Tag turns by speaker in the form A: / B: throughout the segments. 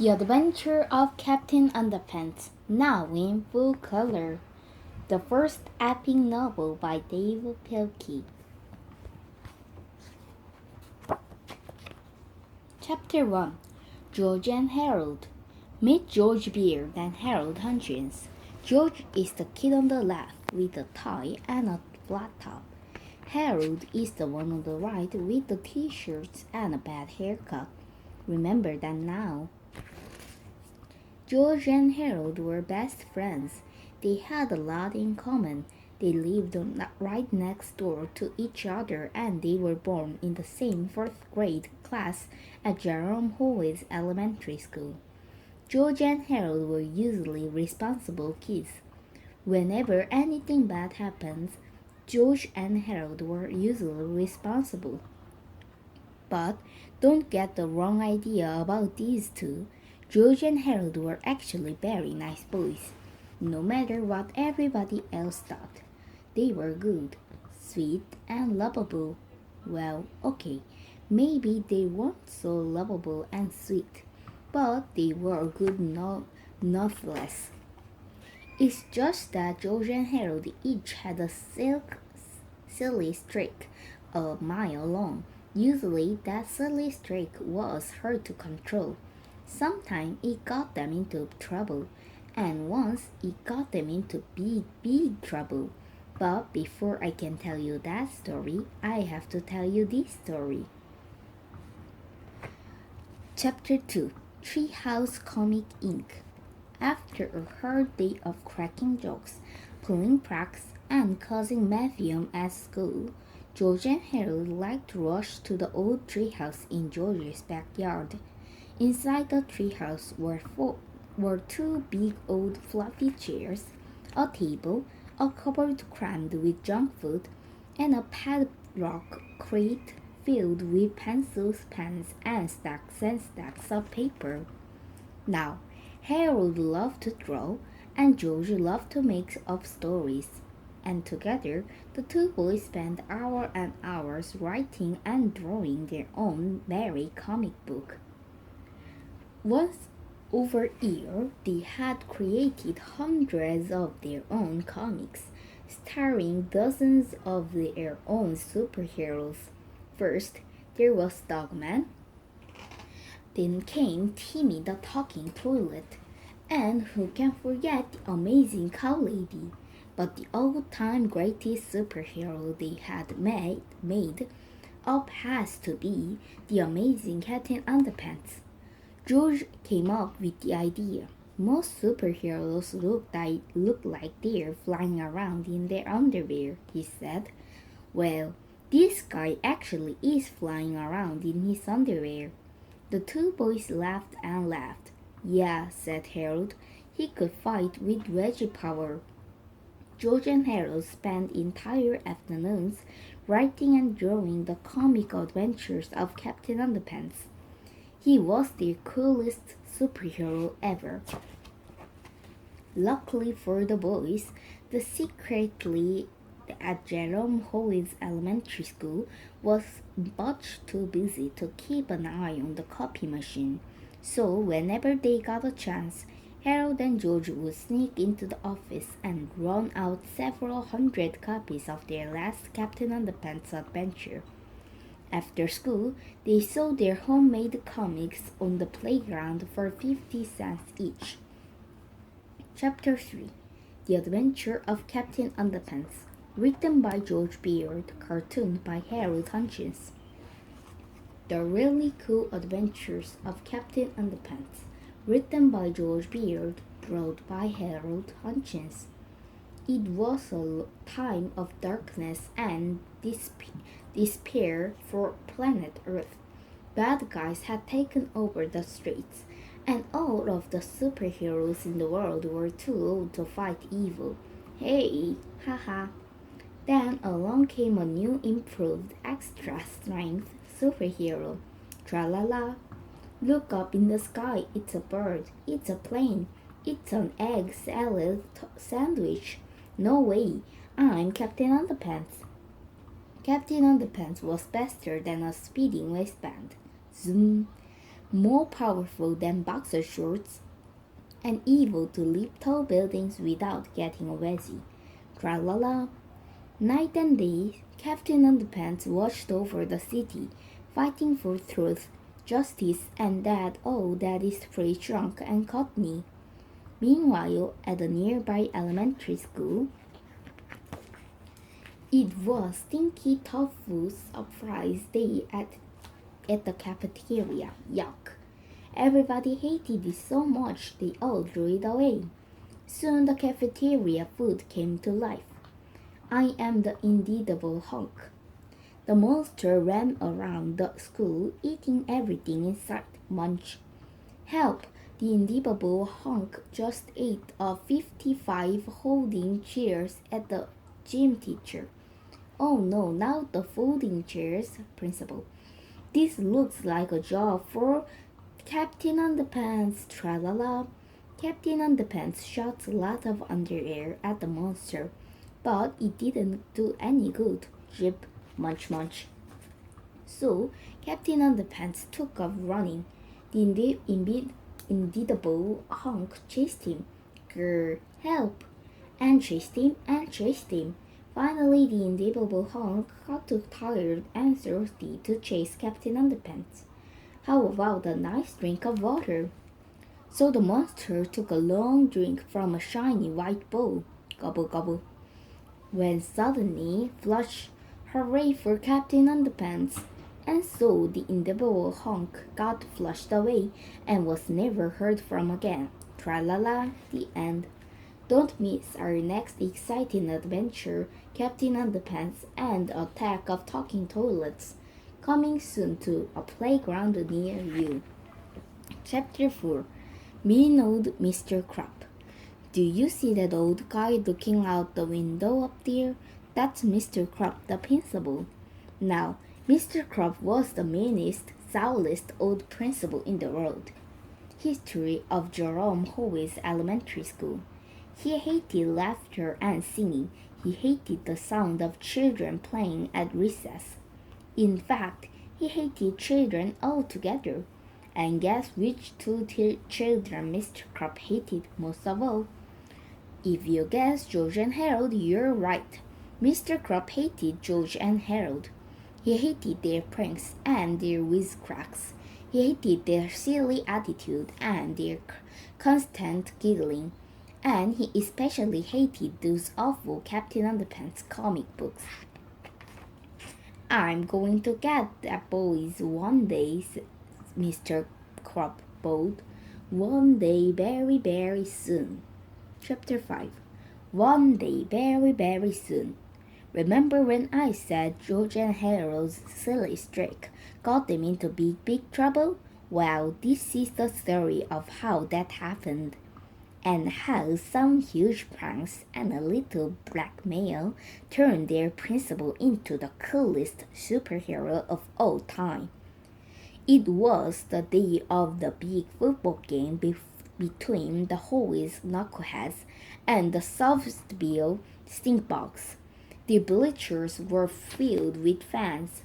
A: The Adventure of Captain Underpants, now in full color. The first epic novel by David Pilkey. Chapter 1. George and Harold. Meet George Beard and Harold Hutchins. George is the kid on the left with a tie and a flat top. Harold is the one on the right with the t-shirts and a bad haircut. Remember that now. George and Harold were best friends. They had a lot in common. They lived right next door to each other and they were born in the same fourth grade class at Jerome Hallway's elementary school. George and Harold were usually responsible kids. Whenever anything bad happens, George and Harold were usually responsible. But don't get the wrong idea about these two. George and Harold were actually very nice boys. No matter what everybody else thought, they were good, sweet, and lovable. Well, okay, maybe they weren't so lovable and sweet, but they were good nonetheless. It's just that George and Harold each had a silly streak a mile long. Usually, that silly streak was hard to control. Sometimes it got them into trouble, and once it got them into big trouble. But before I can tell you that story, I have to tell you this story. Chapter 2. Treehouse Comic Inc. After a hard day of cracking jokes, pulling pranks, and causing mayhem at school, George and Harold liked to rush to the old treehouse in George's backyard. Inside the treehouse were two big old fluffy chairs, a table, a cupboard crammed with junk food, and a padlock crate filled with pencils, pens, and stacks of paper. Now, Harold loved to draw, and George loved to make up stories. And together, the two boys spent hours and hours writing and drawing their own merry comic book. Once over a year, they had created hundreds of their own comics, starring dozens of their own superheroes. First, there was Dogman. Then came Timmy the Talking Toilet. And who can forget the amazing Cow Lady? But the all-time greatest superhero they had made up has to be the amazing Captain Underpants. George came up with the idea. Most superheroes look like they're flying around in their underwear, he said. Well, this guy actually is flying around in his underwear. The two boys laughed and laughed. Yeah, said Harold, he could fight with veggie power. George and Harold spent entire afternoons writing and drawing the comic adventures of Captain Underpants. He was the coolest superhero ever. Luckily for the boys, the secretly at Jerome Hallway's elementary school was much too busy to keep an eye on the copy machine. So whenever they got a chance, Harold and George would sneak into the office and run out several hundred copies of their last Captain Underpants adventure. After school, they sold their homemade comics on the playground for 50 cents each. Chapter 3. The Adventure of Captain Underpants. Written by George Beard, cartooned by Harold Hutchins. The Really Cool Adventures of Captain Underpants. Written by George Beard, drawn by Harold Hutchins. It was a time of darkness and despair for planet Earth. Bad guys had taken over the streets, and all of the superheroes in the world were too old to fight evil. Hey, haha. Then along came a new improved extra strength superhero. Tra-la-la. Look up in the sky, it's a bird, it's a plane, it's an egg salad sandwich. No way, I'm Captain Underpants. Captain Underpants was faster than a speeding waistband. Zoom. more powerful than boxer shorts, and able to leap tall buildings without getting a wedgie. Tra-la-la. Night and day, Captain Underpants watched over the city, fighting for truth, justice, and that is pretty drunk and cockney. Meanwhile, at the nearby elementary school, it was Stinky Tofu's surprise day at the cafeteria. Yuck! Everybody hated it so much they all threw it away. Soon the cafeteria food came to life. I am the inedible hunk. The monster ran around the school eating everything in sight. Munch. Help! The inedible hunk just ate 55 holding chairs at the gym teacher. Oh no, not the folding chairs, principal. This looks like a job for Captain Underpants, tra-la-la. Captain Underpants shot a lot of underair at the monster, but it didn't do any good. Drip, munch munch. So, Captain Underpants took off running. The inedible hunk chased him. Grr, help! And chased him, and chased him. Finally, the inedible hunk got too tired and thirsty to chase Captain Underpants. How about a nice drink of water? So the monster took a long drink from a shiny white bowl. Gobble gobble. When suddenly, flush, hooray for Captain Underpants! And so the inedible hunk got flushed away and was never heard from again. Tra-la-la, the end. Don't miss our next exciting adventure, Captain Underpants and Attack of Talking Toilets, coming soon to a playground near you. Chapter 4. Mean Old Mr. Crop. Do you see that old guy looking out the window up there? That's Mr. Crop, the principal. Now, Mr. Crop was the meanest, sourest old principal in the world. History of Jerome Howes Elementary School. He hated laughter and singing. He hated the sound of children playing at recess. In fact, he hated children altogether. And guess which two children Mr. Crop hated most of all? If you guessed George and Harold, you're right. Mr. Crop hated George and Harold. He hated their pranks and their wisecracks. He hated their silly attitude and their constant giggling. And he especially hated those awful Captain Underpants comic books. I'm going to get that boys one day, Mr. Crop bowed. One day very, very soon. Chapter 5. One day very, very soon. Remember when I said George and Harold's silly streak got them into big, big trouble? Well, this is the story of how that happened, and how some huge pranks and a little blackmail turned their principal into the coolest superhero of all time. It was the day of the big football game between the Howes Knuckleheads and the Softball Stinkbugs. The bleachers were filled with fans.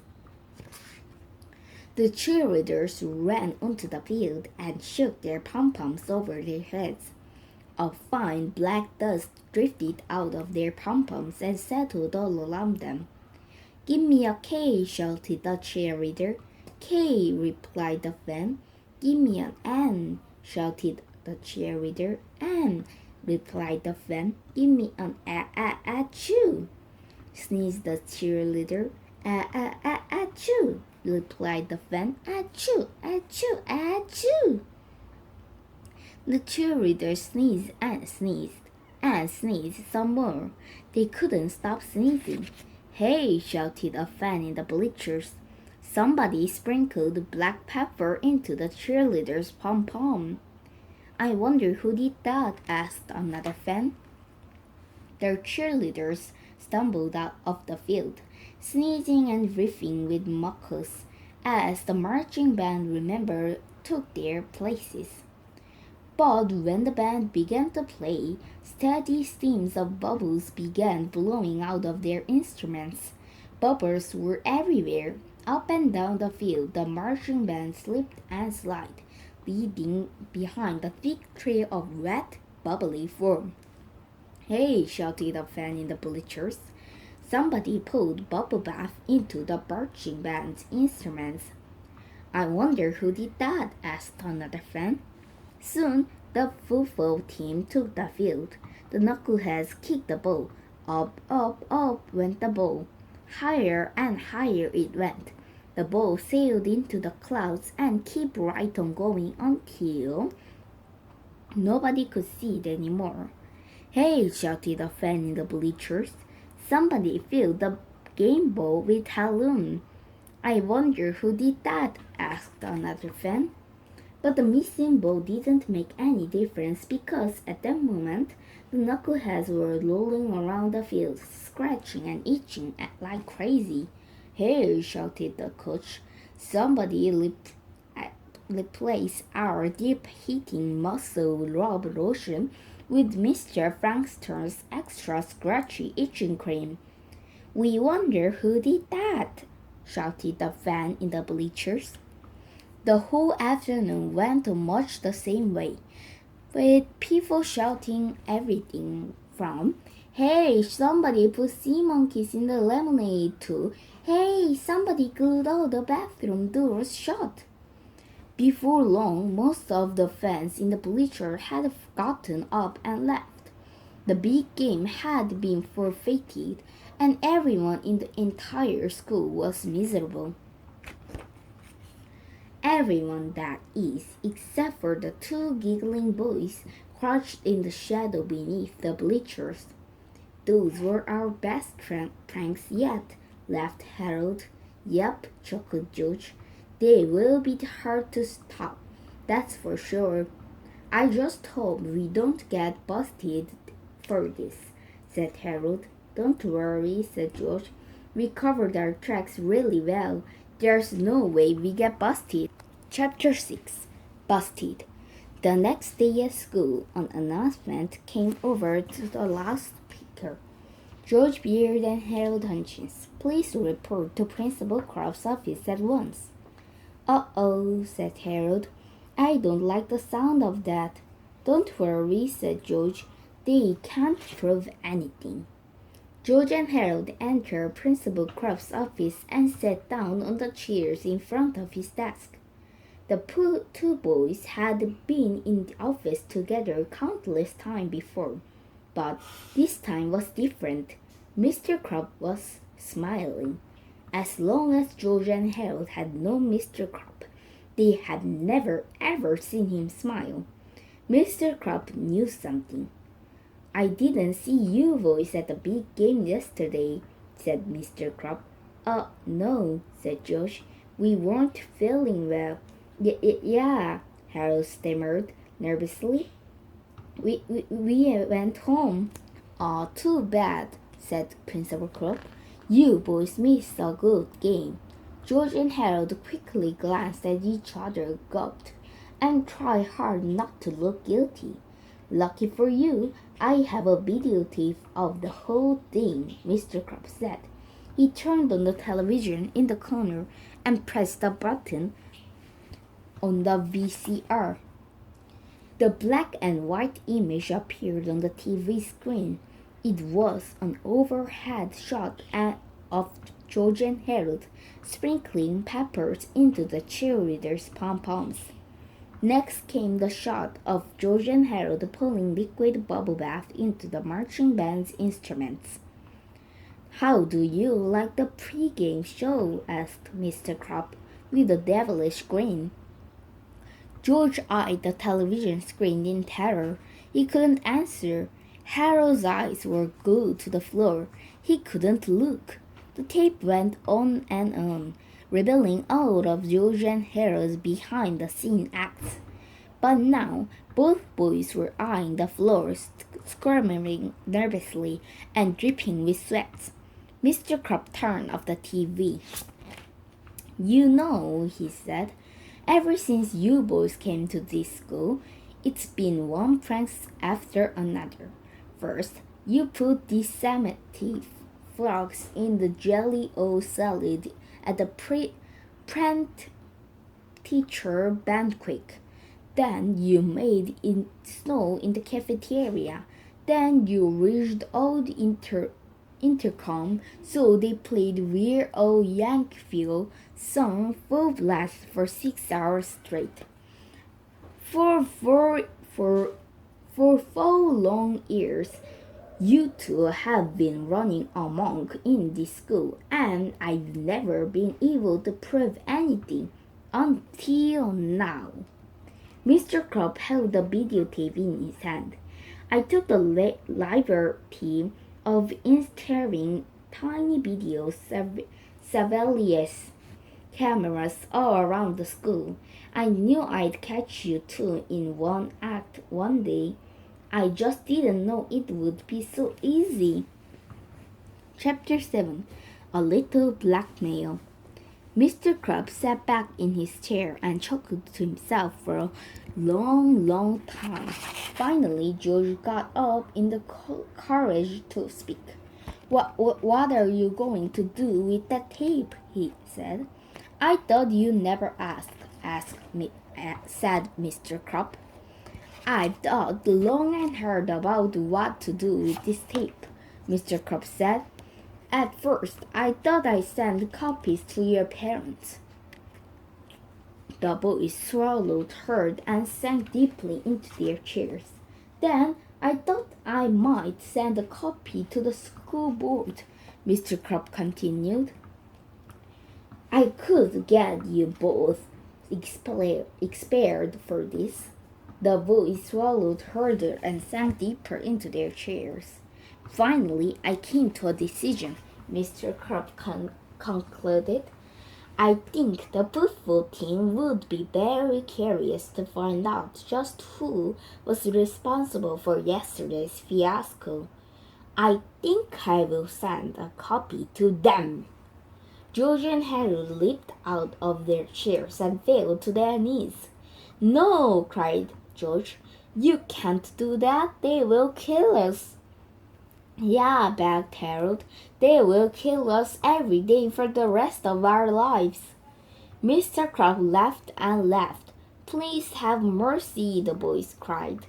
A: The cheerleaders ran onto the field and shook their pom-poms over their heads. A fine black dust drifted out of their pom-poms and settled all around them. "Give me a K," shouted the cheerleader. "K," replied the fan. "Give me an N," shouted the cheerleader. "N," replied the fan. "Give me an achoo," sneezed the cheerleader. Achoo, replied the fan. Achoo, achoo, achoo. The cheerleaders sneezed and sneezed and sneezed some more. They couldn't stop sneezing. "Hey," shouted a fan in the bleachers. "Somebody sprinkled black pepper into the cheerleader's pom-pom." "I wonder who did that?" asked another fan. The cheerleaders stumbled out of the field, sneezing and riffing with mucus, as the marching band took their places. But when the band began to play, steady streams of bubbles began blowing out of their instruments. Bubbles were everywhere, Up and down the field, the marching band slipped and slid, leading behind a thick trail of wet, bubbly foam. Hey, shouted a fan in the bleachers. Somebody pulled bubble bath into the marching band's instruments. I wonder who did that, asked another fan. Soon, the football team took the field. The knuckleheads kicked the ball. Up, up, up went the ball. Higher and higher it went. The ball sailed into the clouds and kept right on going until nobody could see it anymore. Hey, shouted a fan in the bleachers. Somebody filled the game ball with halloum. I wonder who did that, asked another fan. But the missing ball didn't make any difference because at that moment the knuckleheads were rolling around the field, scratching and itching like crazy. Hey, shouted the coach. Somebody replace our deep-heating muscle rub lotion with Mr. Frankster's extra scratchy itching cream. We wonder who did that, shouted the fan in the bleachers. The whole afternoon went much the same way, with people shouting everything from, Hey, somebody put sea monkeys in the lemonade to, Hey, somebody glued all the bathroom doors shut. Before long, most of the fans in the bleacher had gotten up and left. The big game had been forfeited, and everyone in the entire school was miserable. Everyone, that is, except for the two giggling boys crouched in the shadow beneath the bleachers. Those were our best pranks yet, laughed Harold. Yep, chuckled George. They will be hard to stop, that's for sure. I just hope we don't get busted for this, said Harold. Don't worry, said George. We covered our tracks really well. There's no way we get busted. Chapter 6. Busted. The next day at school, an announcement came over to the loudspeaker. George Beard and Harold Hutchins, please report to Principal Croft's office at once. Uh-oh, said Harold. I don't like the sound of that. Don't worry, said George. They can't prove anything. George and Harold entered Principal Croft's office and sat down on the chairs in front of his desk. The two boys had been in the office together countless times before, but this time was different. Mr. Croft was smiling. As long as George and Harold had known Mr. Croft, they had never ever seen him smile. Mr. Croft knew something. I didn't see you boys at the big game yesterday, said Mr. Croft. No, said George. We weren't feeling well. Yeah, Harold stammered nervously. We went home. Too bad, said Principal Croft. You boys missed a good game. George and Harold quickly glanced at each other, gulped, and tried hard not to look guilty. Lucky for you, I have a videotape of the whole thing, Mr. Croft said. He turned on the television in the corner and pressed the button on the VCR. The black and white image appeared on the TV screen. It was an overhead shot of George and Harold sprinkling peppers into the cheerleaders' pom-poms. Next came the shot of George and Harold pulling liquid bubble bath into the marching band's instruments. How do you like the pre-game show? Asked Mr. Croft with a devilish grin. George eyed the television screen in terror. He couldn't answer. Harold's eyes were glued to the floor. He couldn't look. The tape went on and on, revealing all of George and Harold's behind-the-scene acts. But now, both boys were eyeing the floor, squirming nervously and dripping with sweat. Mr. Croft turned off the TV. You know, he said, ever since you boys came to this school, it's been one prank after another. First, you put these Yosemite frogs in the jelly-o salad at the print teacher banquet. Then you made it snow in the cafeteria. Then you reached out intercom so they played We're All Yankville song full blast for 6 hours straight. For 4 long years, you two have been running amok in this school, and I've never been able to prove anything until now. Mr. Crop held the videotape in his hand. I took the liberty of installing tiny video surveillance cameras all around the school. I knew I'd catch you two in one act one day. I just didn't know it would be so easy. Chapter 7. A Little Blackmail. Mr. Crab sat back in his chair and chuckled to himself for a long time. Finally, George got up in the courage to speak. What are you going to do with that tape? He said. I thought you never said Mr. Crab. I've thought long and hard about what to do with this tape, Mr. Crab said. At first, I thought I'd send copies to your parents. The boys swallowed hard and sank deeply into their chairs. Then I thought I might send a copy to the school board, Mr. Crab continued. I could get you both expired for this. The boys swallowed harder and sank deeper into their chairs. Finally, I came to a decision, Mr. Crab concluded. I think the football team would be very curious to find out just who was responsible for yesterday's fiasco. I think I will send a copy to them. George and Harry leaped out of their chairs and fell to their knees. No, cried George. You can't do that. They will kill us. Yeah, begged Harold. They will kill us every day for the rest of our lives. Mr. Crab laughed and laughed. Please have mercy, the boys cried.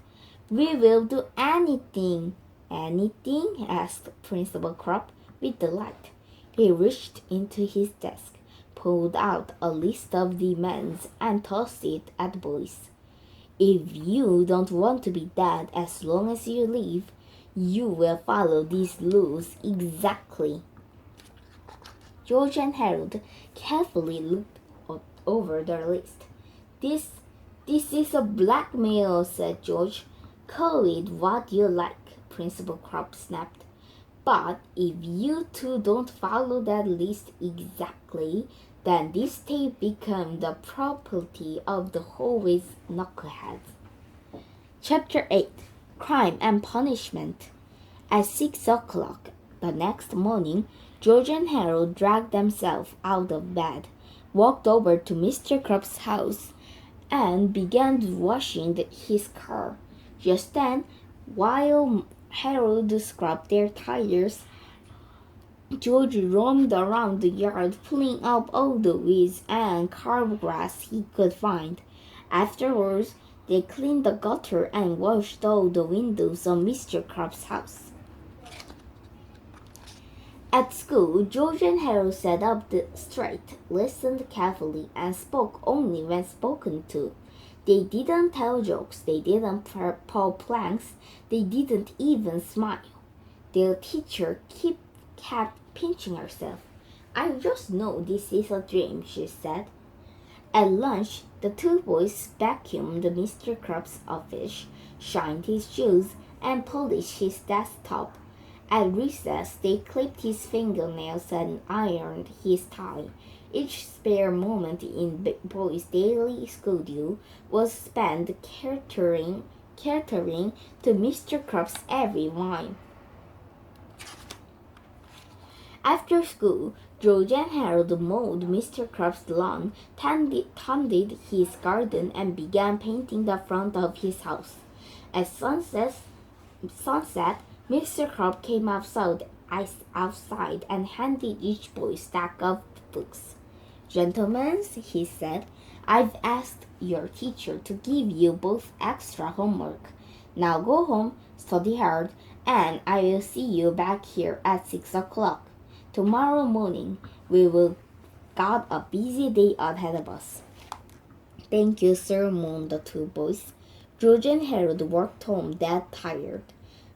A: We will do anything. Anything? Asked Principal Crab with delight. He reached into his desk, pulled out a list of demands, and tossed it at the boys. If you don't want to be dead as long as you live, you will follow these rules exactly. George and Harold carefully looked over their list. This is a blackmail, said George. Call it what you like, Principal Crab snapped. But if you two don't follow that list exactly, then this tape becomes the property of the hallway's knuckleheads. Chapter 8. Crime and Punishment. At 6 o'clock the next morning, George and Harold dragged themselves out of bed, walked over to Mr. Crab's house, and began washing his car. Just then, while Harold scrubbed their tires, George roamed around the yard, pulling up all the weeds and carved grass he could find. Afterwards, they cleaned the gutter and washed all the windows of Mr. Crab's house. At school, George and Harold sat up straight, listened carefully, and spoke only when spoken to. They didn't tell jokes, they didn't pull planks, they didn't even smile. Their teacher kept pinching herself. I just know this is a dream, she said. At lunch, the two boys vacuumed Mr. Crab's office, shined his shoes, and polished his desktop. At recess, they clipped his fingernails and ironed his tie. Each spare moment in boys' daily schedule was spent catering to Mr. Crab's every whim. After school, George and Harold mowed Mr. Crab's lawn, tended his garden, and began painting the front of his house. At sunset, Mr. Crab came outside and handed each boy a stack of books. Gentlemen, he said, I've asked your teacher to give you both extra homework. Now go home, study hard, and I will see you back here at 6 o'clock. Tomorrow morning, we will got a busy day ahead of us. Thank you, sir, moaned the two boys. George and Harold walked home dead tired.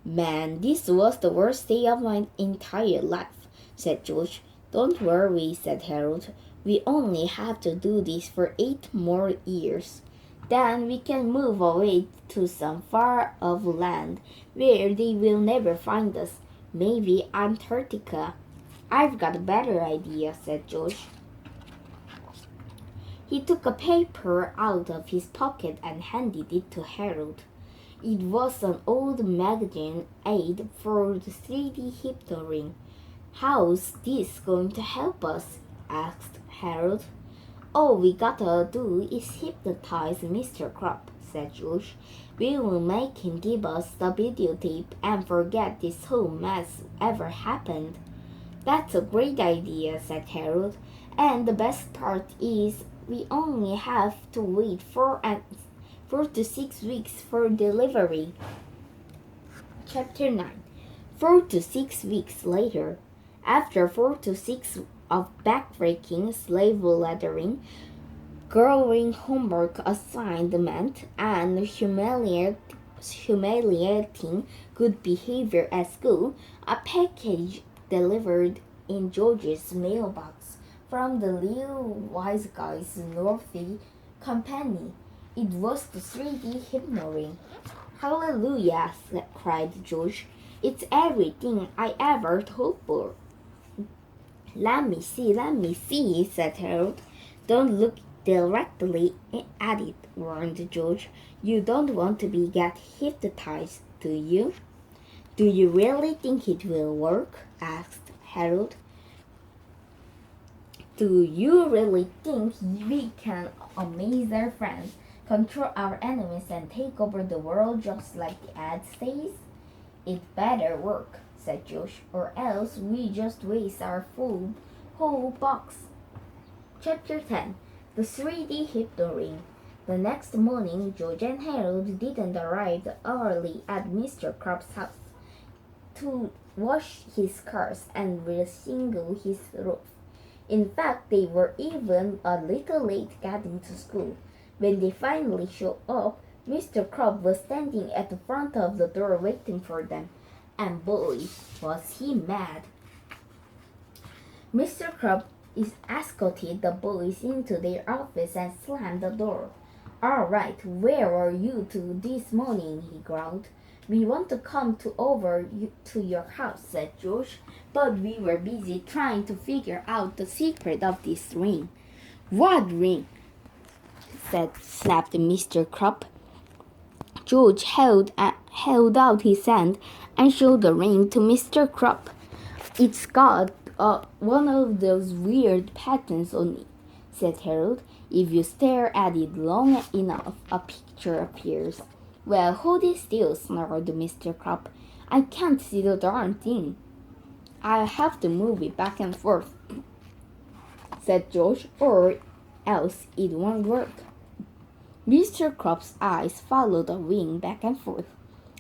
A: Man, this was the worst day of my entire life, said George. Don't worry, said Harold. We only have to do this for 8 more years. Then we can move away to some far off land where they will never find us. Maybe Antarctica. I've got a better idea, said George. He took a paper out of his pocket and handed it to Harold. It was an old magazine aid for the 3D hypnoring. How's this going to help us? Asked Harold. All we gotta do is hypnotize Mr. Crop, said George. We will make him give us the videotape and forget this whole mess ever happened. That's a great idea, said Harold. And the best part is we only have to wait 4 to 6 weeks for delivery. Chapter 9. 4 to 6 weeks later. After 4 to 6 of backbreaking, slave lettering, growing homework assignment, and humiliating good behavior at school, a package delivered in George's mailbox from the Little Wise Guy's Northy Company. It was the 3D hypnoring. Hallelujah, cried George. It's everything I ever hoped for. Let me see, said Harold. Don't look directly at it, warned George. You don't want to get hypnotized, do you? Do you really think it will work? Asked Harold. Do you really think we can amaze our friends, control our enemies, and take over the world just like the ad says? It better work, said Josh, or else we just waste our whole box. Chapter 10. The 3D Hypnoring. The next morning, George and Harold didn't arrive early at Mr. Crop's house to wash his cars and reshingle his roof. In fact, they were even a little late getting to school. When they finally showed up, Mr. Crop was standing at the front of the door waiting for them. And boy, was he mad. Mr. Crop escorted the boys into their office and slammed the door. All right, where were you two this morning? He growled. We want to come over to your house, said George, but we were busy trying to figure out the secret of this ring. What ring? Snapped Mr. Crop. George held out his hand and showed the ring to Mr. Crop. It's got one of those weird patterns on it, said Harold. If you stare at it long enough, a picture appears. Well, hold it still, snarled Mr. Crop. I can't see the darn thing. I'll have to move it back and forth, said George, or else it won't work. Mr. Crop's eyes followed the ring back and forth,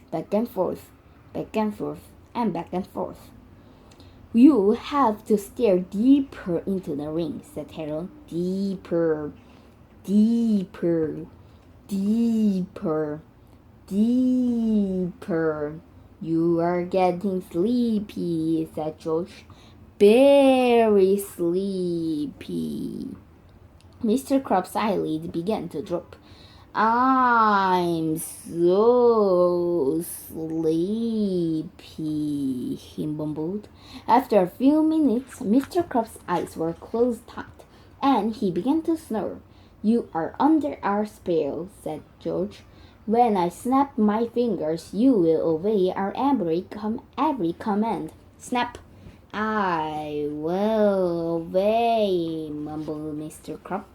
A: back and forth, back and forth, and back and forth. You have to stare deeper into the ring, said Harold. Deeper, deeper, deeper, deeper. You are getting sleepy, said George. Very sleepy. Mr. Crop's eyelid began to drop. I'm so sleepy, he mumbled. After a few minutes, Mr. Crop's eyes were closed tight, and he began to snore. You are under our spell, said George. When I snap my fingers, you will obey our every command. Snap! I will obey, mumbled Mr. Crop.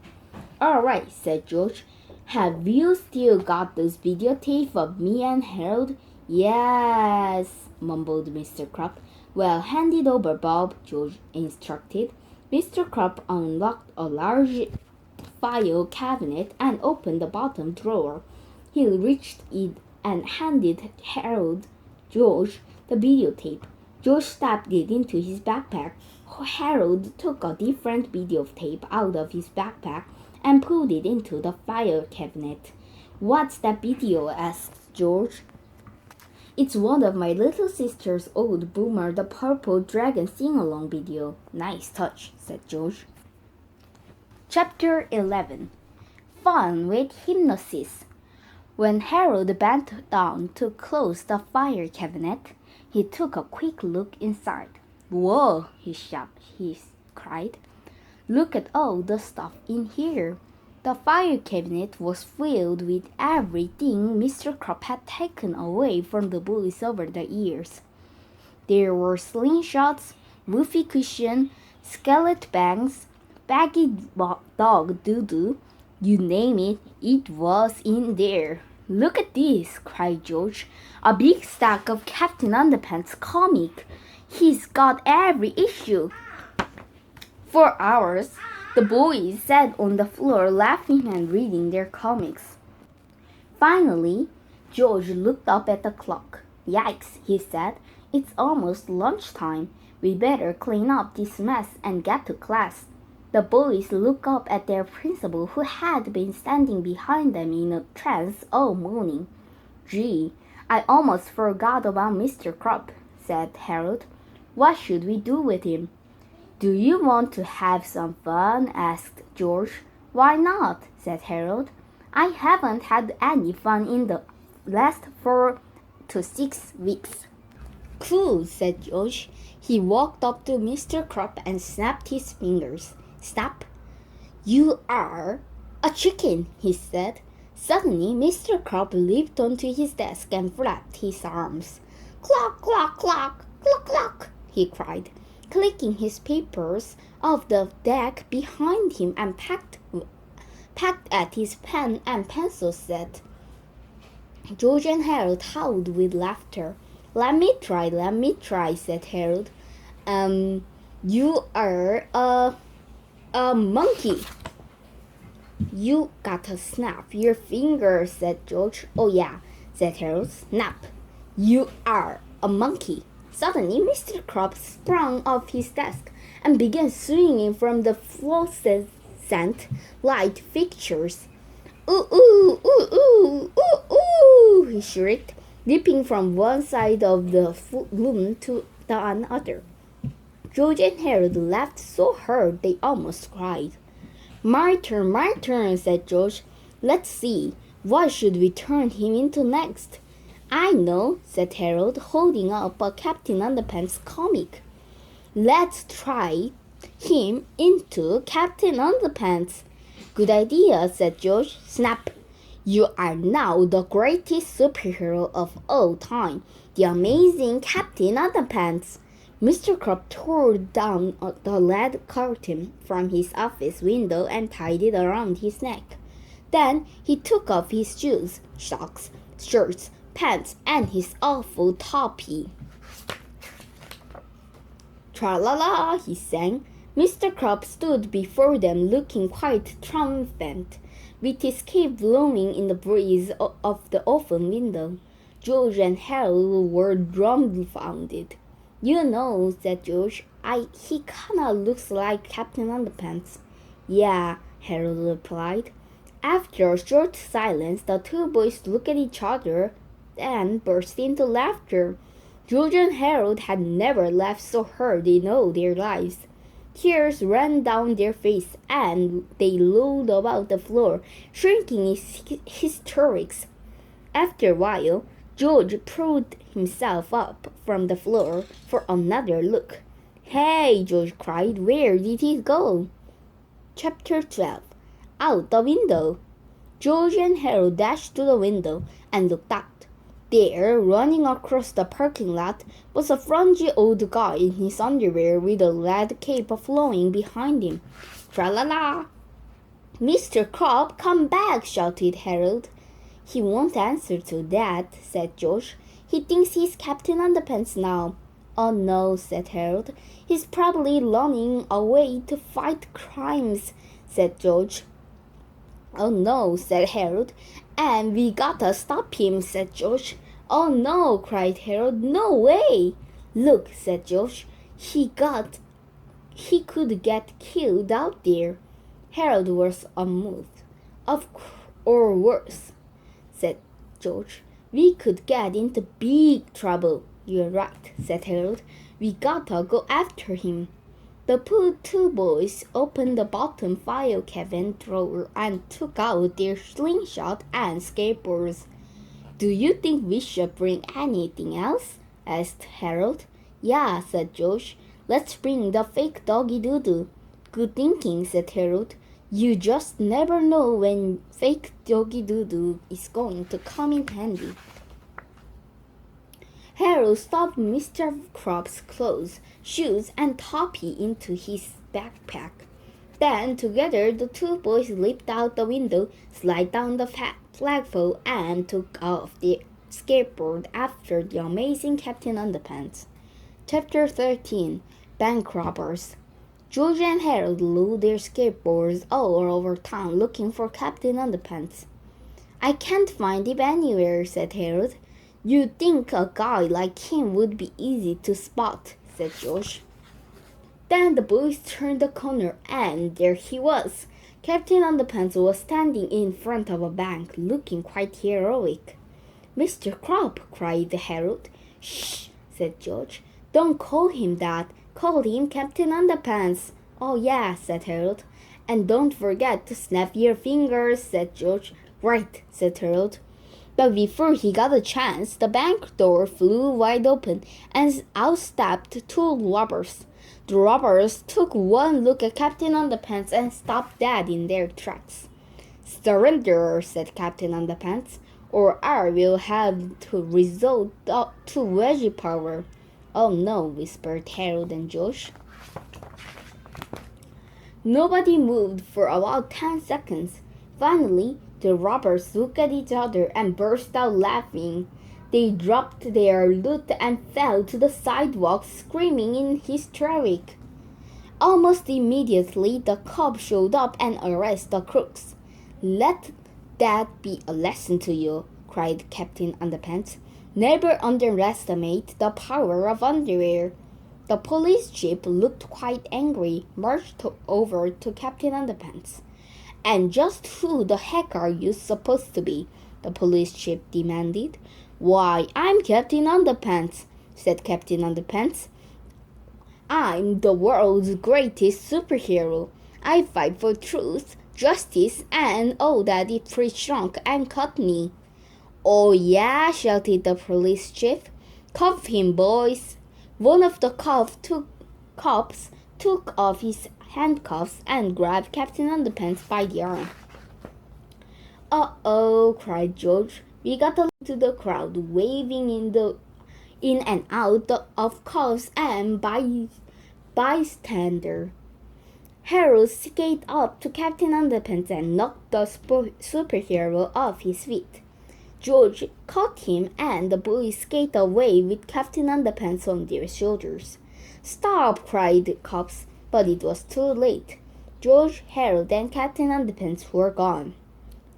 A: All right, said George. Have you still got those videotapes of me and Harold? Yes, mumbled Mr. Crop. Well, hand it over, Bob, George instructed. Mr. Crop unlocked a large file cabinet and opened the bottom drawer. He reached it and handed George the videotape. George stuffed it into his backpack. Harold took a different videotape out of his backpack and put it into the file cabinet. "What's that video?" asked George. "It's one of my little sister's old Boomer the Purple Dragon sing-along video." "Nice touch," said George. Chapter 11. Fun with Hypnosis. When Harold bent down to close the file cabinet, he took a quick look inside. "Whoa!" he cried. "Look at all the stuff in here." The file cabinet was filled with everything Mr. Crop had taken away from the boys over the years. There were slingshots, whoopee cushions, skeleton bangs, baggy dog doo-doo. You name it, it was in there. "Look at this," cried George. "A big stack of Captain Underpants comic. He's got every issue." For hours, the boys sat on the floor laughing and reading their comics. Finally, George looked up at the clock. "Yikes," he said. "It's almost lunchtime. We better clean up this mess and get to class." The boys looked up at their principal, who had been standing behind them in a trance all morning. "Gee, I almost forgot about Mr. Crop," said Harold. "What should we do with him?" "Do you want to have some fun?" asked George. "Why not?" said Harold. "I haven't had any fun in the last 4 to 6 weeks." "Cool," said George. He walked up to Mr. Crop and snapped his fingers. "Snap!" "You are a chicken," he said. Suddenly, Mr. Crop leaped onto his desk and flapped his arms. "Clock, clock, clock, clock, clock," he cried, clicking his papers off the deck behind him and pecked at his pen and pencil set. George and Harold howled with laughter. Let me try," said Harold. You are a monkey." "You gotta snap your fingers," said George. "Oh yeah," said Harold. "Snap. You are a monkey." Suddenly, Mr. Crop sprung off his desk and began swinging from the fluorescent light fixtures. "Ooh, ooh, ooh, ooh, ooh, ooh," he shrieked, leaping from one side of the room to the other. George and Harold laughed so hard they almost cried. My turn," said George. "Let's see, what should we turn him into next?" "I know," said Harold, holding up a Captain Underpants comic. "Let's try him into Captain Underpants." "Good idea," said George. Snap! "You are now the greatest superhero of all time, the amazing Captain Underpants." Mr. Crop tore down the lead curtain from his office window and tied it around his neck. Then he took off his shoes, socks, shirts, pants, and his awful toppy. "Tra-la-la," he sang. Mr. Crop stood before them looking quite triumphant, with his cape blowing in the breeze of the open window. George and Harold were dumbfounded. "You know," said George, he kinda looks like Captain Underpants." "Yeah," Harold replied. After a short silence, the two boys looked at each other and burst into laughter. George and Harold had never laughed so hard in all their lives. Tears ran down their faces, and they rolled about the floor, shrieking hysterics. After a while, George pulled himself up from the floor for another look. "Hey!" George cried. "Where did he go?" Chapter 12. Out the window. George and Harold dashed to the window and looked out. There, running across the parking lot, was a frungy old guy in his underwear with a lead cape flowing behind him. Tra-la-la! "Mr. Crop, come back!" shouted Harold. "He won't answer to that," said George. "He thinks he's Captain Underpants now." Oh no, said Harold. He's probably running away to fight crimes, said George. Oh no, said Harold. And we gotta stop him, said George. Oh no, cried Harold. No way! Look, said George. He could get killed out there. Harold was unmoved. Or worse, said George. We could get into big trouble. You're right, said Harold. We gotta go after him. The two boys opened the bottom file cabin drawer and took out their slingshot and skateboards. Do you think we should bring anything else? Asked Harold. Yeah, said George. Let's bring the fake doggy doo-doo. Good thinking, said Harold. You just never know when fake doggy doo-doo is going to come in handy. Harold stuffed Mr. Crab's clothes, shoes, and toppy into his backpack. Then, together, the two boys leaped out the window, slid down the flagpole, and took off the skateboard after the amazing Captain Underpants. Chapter 13. Bank Robbers. George and Harold rode their skateboards all over town looking for Captain Underpants. I can't find him anywhere, said Harold. You'd think a guy like him would be easy to spot, said George. Then the boys turned the corner, and there he was. Captain Underpants was standing in front of a bank, looking quite heroic. Mr. Crab, cried Harold. Shh, said George. Don't call him that. Call him Captain Underpants. Oh, yeah, said Harold. And don't forget to snap your fingers, said George. Right, said Harold. But before he got a chance, the bank door flew wide open, and out stepped two robbers. The robbers took one look at Captain Underpants and stopped dead in their tracks. Surrender, said Captain Underpants, or I will have to resort to veggie power. Oh no, whispered Harold and George. Nobody moved for about 10 seconds. Finally, the robbers looked at each other and burst out laughing. They dropped their loot and fell to the sidewalk, screaming in hysterics. Almost immediately, the cops showed up and arrested the crooks. Let that be a lesson to you, cried Captain Underpants. Never underestimate the power of underwear. The police chief looked quite angry, marched over to Captain Underpants. And just who the heck are you supposed to be? The police chief demanded. Why, I'm Captain Underpants, said Captain Underpants. I'm the world's greatest superhero. I fight for truth, justice, and all that it free shrunk and cut me. Oh yeah, shouted the police chief. Cuff him, boys. One of the cops took off his handcuffs and grabbed Captain Underpants by the arm. Uh-oh, cried George. We got to the crowd, waving in and out of cuffs and bystander. Harold skated up to Captain Underpants and knocked the superhero off his feet. George caught him, and the boys skated away with Captain Underpants on their shoulders. Stop, cried the cops, but it was too late. George, Harold, and Captain Underpants were gone.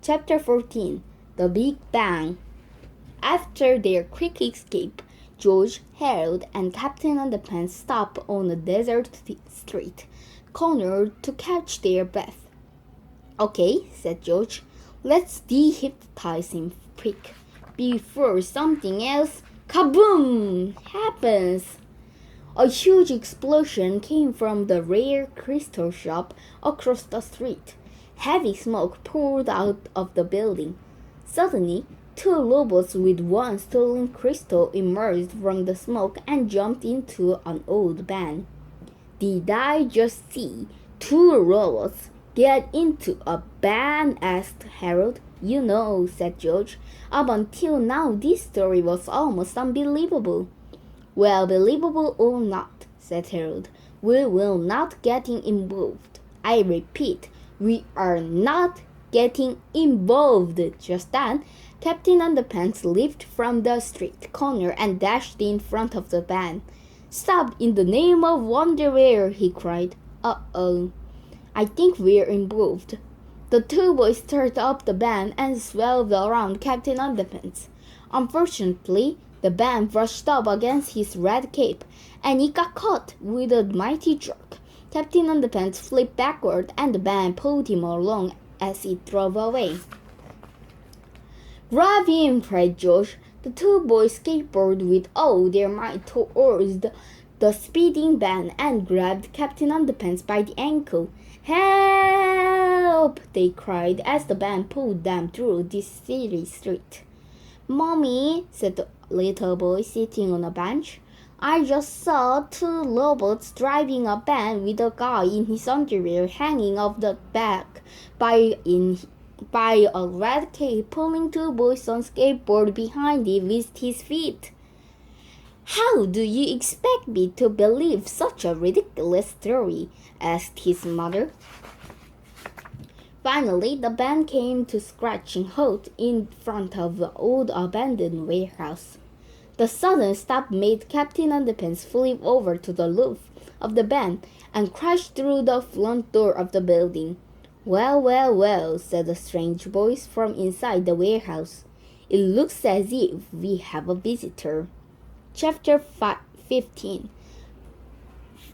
A: Chapter 14. The Big Bang. After their quick escape, George, Harold, and Captain Underpants stopped on a desert street corner to catch their breath. Okay, said George. Let's dehypnotize him quick before something else, kaboom, happens. A huge explosion came from the rare crystal shop across the street. Heavy smoke poured out of the building. Suddenly, two robots with one stolen crystal emerged from the smoke and jumped into an old van. Did I just see two robots get into a van? Asked Harold. You know, said George. Up until now, this story was almost unbelievable. Well, believable or not, said Harold, we will not getting involved. I repeat, we are not getting involved. Just then, Captain Underpants leaped from the street corner and dashed in front of the van. "Stop in the name of Wonderwear!" he cried. "Uh-oh, I think we're involved." The two boys started up the van and swirled around Captain Underpants. Unfortunately, the van brushed up against his red cape, and it got caught with a mighty jerk. Captain Underpants flipped backward, and the van pulled him along as it drove away. "Grab him!" cried George. The two boys skateboarded with all their might towards the speeding van and grabbed Captain Underpants by the ankle. "Help!" they cried as the van pulled them through this city street. "Mommy," said the little boy sitting on a bench, "I just saw two robots driving a van with a guy in his underwear hanging off the back by a red cape pulling two boys on skateboard behind him with his feet." "How do you expect me to believe such a ridiculous story?" asked his mother. Finally, the van came to scratching halt in front of the old abandoned warehouse. The sudden stop made Captain Underpants flip over to the roof of the van and crash through the front door of the building. "Well, well, well," said a strange voice from inside the warehouse. "It looks as if we have a visitor." Chapter 15.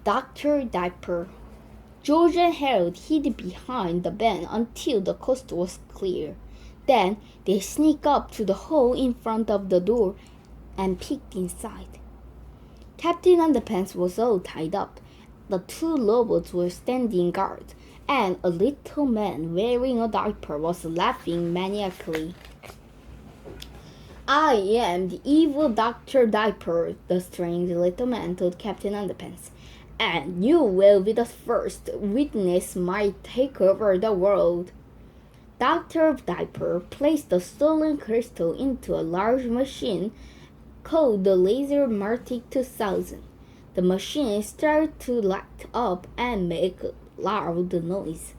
A: Dr. Diaper. George and Harold hid behind the van until the coast was clear. Then they sneaked up to the hole in front of the door and peeked inside. Captain Underpants was all tied up. The two robots were standing guard, and a little man wearing a diaper was laughing maniacally. "I am the evil Dr. Diaper," the strange little man told Captain Underpants, "and you will be the first witness my takeover the world." Dr. Diaper placed the stolen crystal into a large machine called the Laser Matic 2000. The machine started to light up and make a loud noise.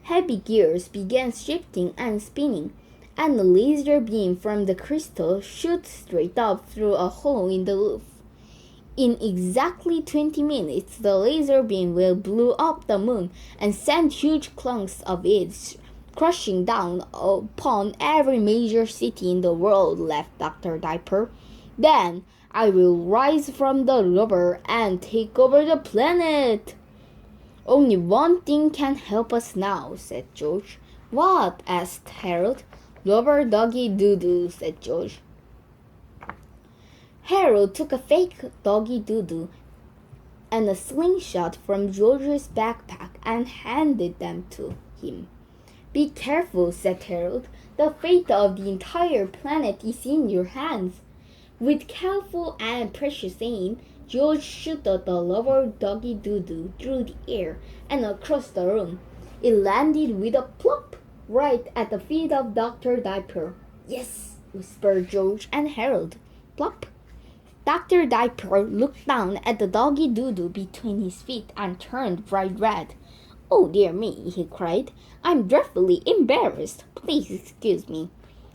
A: Heavy gears began shifting and spinning, and a laser beam from the crystal shot straight up through a hole in the roof. In exactly 20 minutes, the laser beam will blow up the moon and send huge clumps of it crushing down upon every major city in the world, laughed Dr. Diaper. "Then I will rise from the rubber and take over the planet." "Only one thing can help us now," said George. "What?" asked Harold. "Rubber doggy doo-doo," said George. Harold took a fake doggy doo-doo and a slingshot from George's backpack and handed them to him. "Be careful," said Harold. "The fate of the entire planet is in your hands." With careful and precious aim, George shot the rubber doggy doo-doo through the air and across the room. It landed with a plop right at the feet of Dr. Diaper. "Yes," whispered George and Harold. Plop. Dr. Diaper looked down at the doggy doo-doo between his feet and turned bright red. "Oh dear me," he cried. "I'm dreadfully embarrassed. Please excuse me."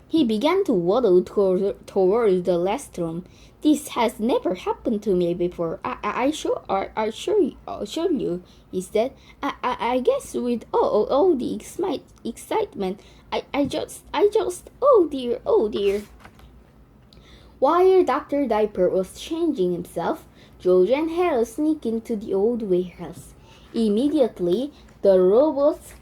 A: He began to waddle toward the restroom. "This has never happened to me before. I assure you," he said. I guess with all the excitement, I just, oh dear. While Dr. Diaper was changing himself, George and Harold sneaked into the old warehouse. Immediately, the robots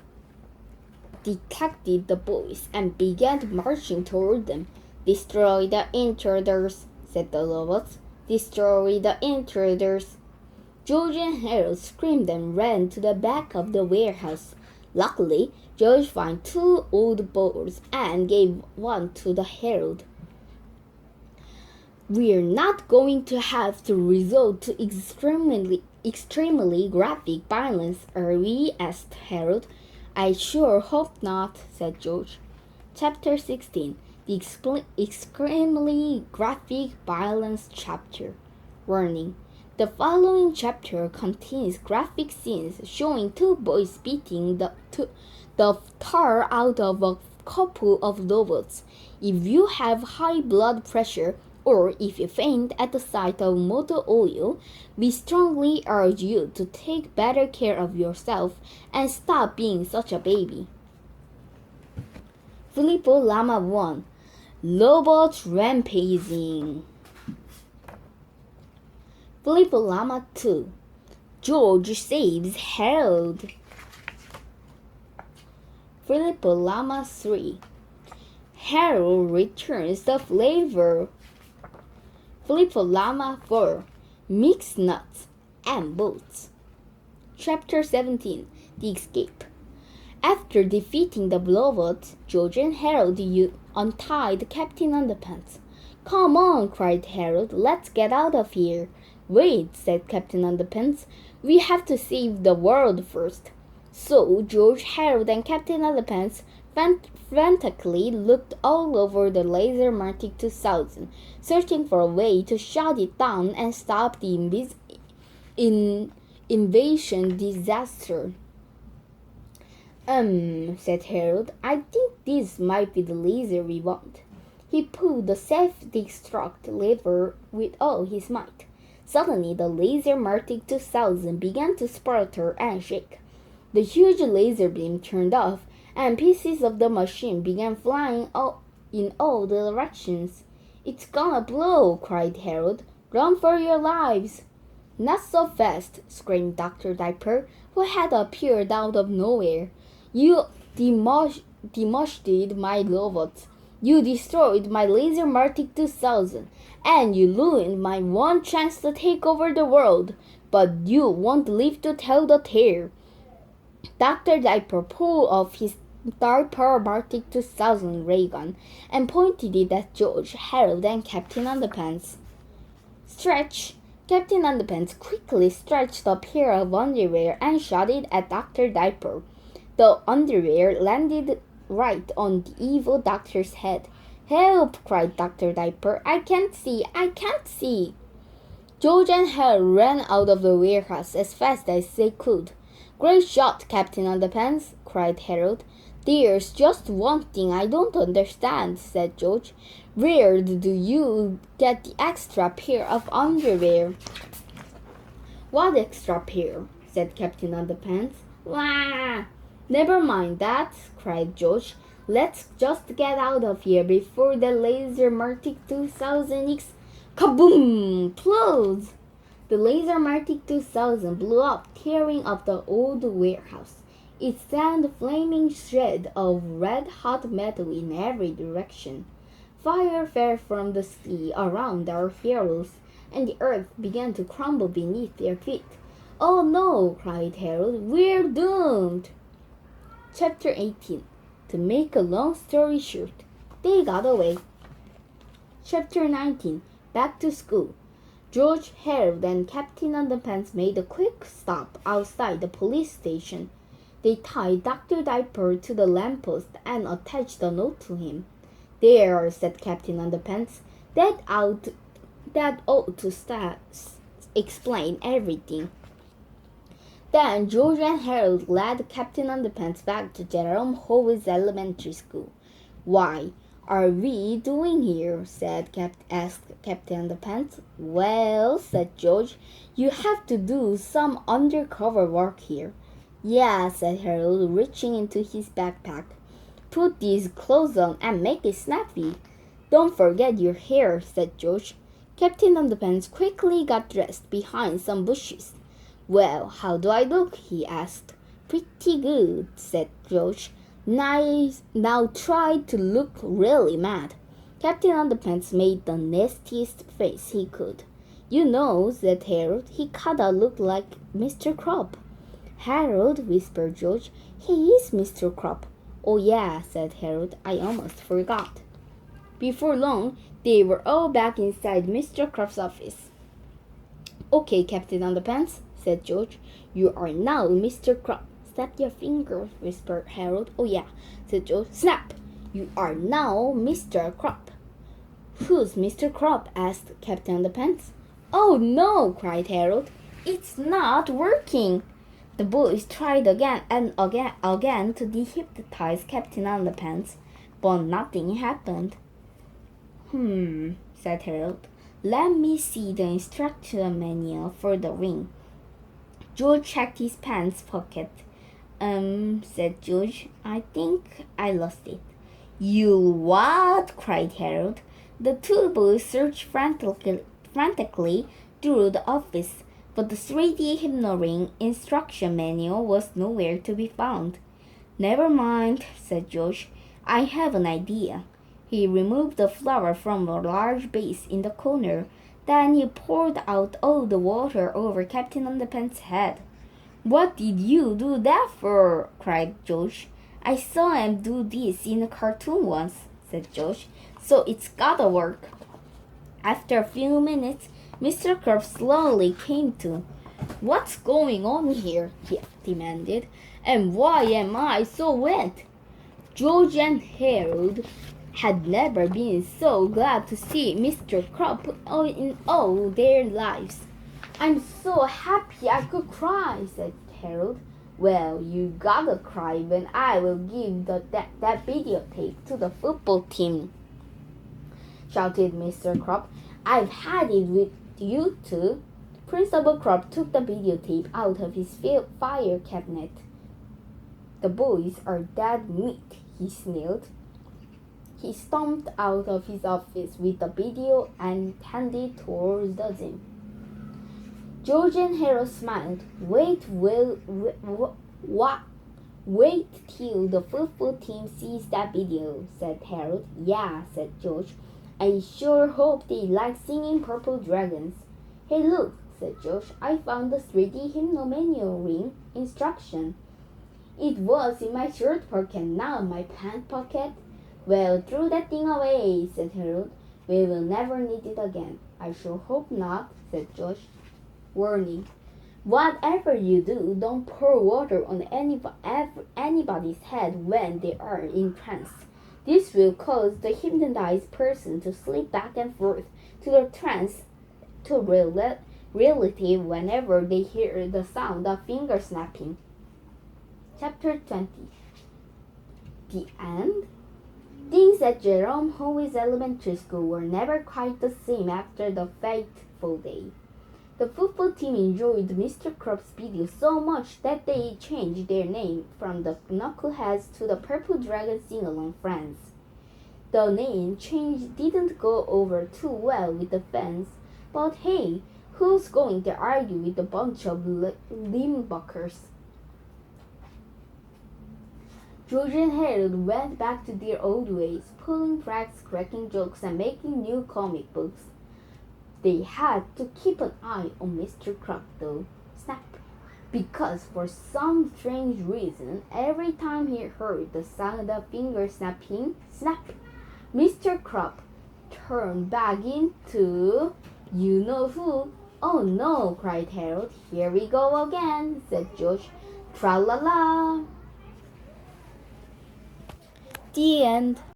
A: detected the boys and began marching toward them. "Destroy the intruders," said the robots. "Destroy the intruders." George and Harold screamed and ran to the back of the warehouse. Luckily, George found two old balls and gave one to the Harold. "We're not going to have to resort to extremely graphic violence, are we?" asked Harold. "I sure hope not," said George. Chapter 16. The Extremely Graphic Violence Chapter. Warning. The following chapter contains graphic scenes showing two boys beating the tar out of a couple of robots. If you have high blood pressure, or if you faint at the sight of motor oil, we strongly urge you to take better care of yourself and stop being such a baby. Filippo Llama 1. Robots Rampaging. Filippo Llama 2. George Saves Harold. Filippo Llama 3. Harold returns the flavor. Filippo Llama 4. Mixed nuts and bolts. Chapter 17. The Escape. After defeating the robots, George and Harold untied Captain Underpants. "Come on," cried Harold. "Let's get out of here." "Wait," said Captain Underpants. "We have to save the world first." So George, Harold, and Captain Underpants frantically looked all over the Lasermatic 2000, searching for a way to shut it down and stop the invasion disaster. Said Harold. "I think this might be the laser we want." He pulled the self-destruct lever with all his might. Suddenly, the Lasermatic 2000 began to sputter and shake. The huge laser beam turned off, and pieces of the machine began flying in all directions. "It's gonna blow!" cried Harold. "Run for your lives!" "Not so fast!" screamed Dr. Diaper, who had appeared out of nowhere. "You demolished my robots. You destroyed my Lasermatic 2000, and you ruined my one chance to take over the world. But you won't live to tell the tale." Dr. Diaper pulled off his Diaper-Matic 2000 ray gun and pointed it at George, Harold, and Captain Underpants. "Stretch!" Captain Underpants quickly stretched a pair of underwear and shot it at Dr. Diaper. The underwear landed right on the evil doctor's head. "Help!" cried Dr. Diaper. I can't see! I can't see!" George and Harold ran out of the warehouse as fast as they could. "Great shot, Captain Underpants!" cried Harold. "There's just one thing I don't understand," said George. "Where do you get the extra pair of underwear?" "What extra pair?" said Captain Underpants. "Wah! Never mind that," cried George. "Let's just get out of here before the Lasermatic 2000 Kaboom! Explodes!" The Lasermatic 2000 blew up, tearing up the old warehouse. It sent flaming shreds of red-hot metal in every direction. Fire fell from the sea around our heroes, and the earth began to crumble beneath their feet. "Oh no!" cried Harold. "We're doomed!" Chapter 18. To make a long story short, they got away. Chapter 19. Back to school. George, Harold, and Captain Underpants made a quick stop outside the police station. They tied Dr. Diaper to the lamppost and attached a note to him. "There," said Captain Underpants. That ought to explain everything." Then George and Harold led Captain Underpants back to Jerome Howell's elementary school. "Why are we doing here?" asked Captain Underpants. "Well," said George, "you have to do some undercover work here." "Yeah," said Harold, reaching into his backpack. "Put these clothes on and make it snappy." "Don't forget your hair," said George. Captain Underpants quickly got dressed behind some bushes. "Well, how do I look?" he asked. "Pretty good," said George. "Nice. Now try to look really mad." Captain Underpants made the nastiest face he could. "You know," said Harold, "he kinda looked like Mr. Crop." "Harold," whispered George, "he is Mr. Crop." "Oh yeah," said Harold, "I almost forgot." Before long, they were all back inside Mr. Crop's office. "Okay, Captain Underpants," said George, "you are now Mr. Crop." "Snap your fingers," whispered Harold. "Oh yeah," said George. "Snap! You are now Mr. Crop." "Who's Mr. Crop?" asked Captain Underpants. "Oh no!" cried Harold. "It's not working." The boys tried again and again to dehypnotize Captain Underpants, but nothing happened. said Harold. Let me see the instruction manual for the ring. George checked his pants pocket. Said George. I think I lost it. You what? Cried Harold. The two boys searched frantically through the office, but the 3D hypno-ring instruction manual was nowhere to be found. Never mind, said George. I have an idea. He removed the flower from a large vase in the corner. Then he poured out all the water over Captain Underpants' head. What did you do that for? Cried George. I saw him do this in a cartoon once, said George, so it's gotta work. After a few minutes, Mr. Crop slowly came to. What's going on here? He demanded. And why am I so wet? George and Harold had never been so glad to see Mr. Crop in all their lives. I'm so happy I could cry, said Harold. Well, you gotta cry when I will give that videotape to the football team, shouted Mr. Crop. I've had it with you too. Principal Crop took the videotape out of his fire cabinet. The boys are dead meat, he sneered. He stomped out of his office with the video and handed towards the gym. George and Harold smiled. Wait till the football team sees that video, said Harold. Yeah, said George. I sure hope they like singing Purple Dragons. Hey, look, said George. I found the 3D hymno manual ring instruction. It was in my shirt pocket, not my pant pocket. Well, throw that thing away, said Harold. We will never need it again. I sure hope not, said George. Warning. Whatever you do, don't pour water on anybody's head when they are in trance. This will cause the hypnotized person to slip back and forth to the trance to reality whenever they hear the sound of finger snapping. Chapter 20. The end? Things at Jerome Hoey's elementary school were never quite the same after the fateful day. The football team enjoyed Mr. Crop's video so much that they changed their name from the Knuckleheads to the Purple Dragon Sing-Along Friends. The name change didn't go over too well with the fans, but hey, who's going to argue with a bunch of limbuckers? George and Harold went back to their old ways, pulling pranks, cracking jokes, and making new comic books. They had to keep an eye on Mr. Crop, though. Snap! Because for some strange reason, every time he heard the sound of finger snapping, snap! Mr. Crop turned back into you-know-who. Oh no, cried Harold. Here we go again, said George. Tra-la-la! The end.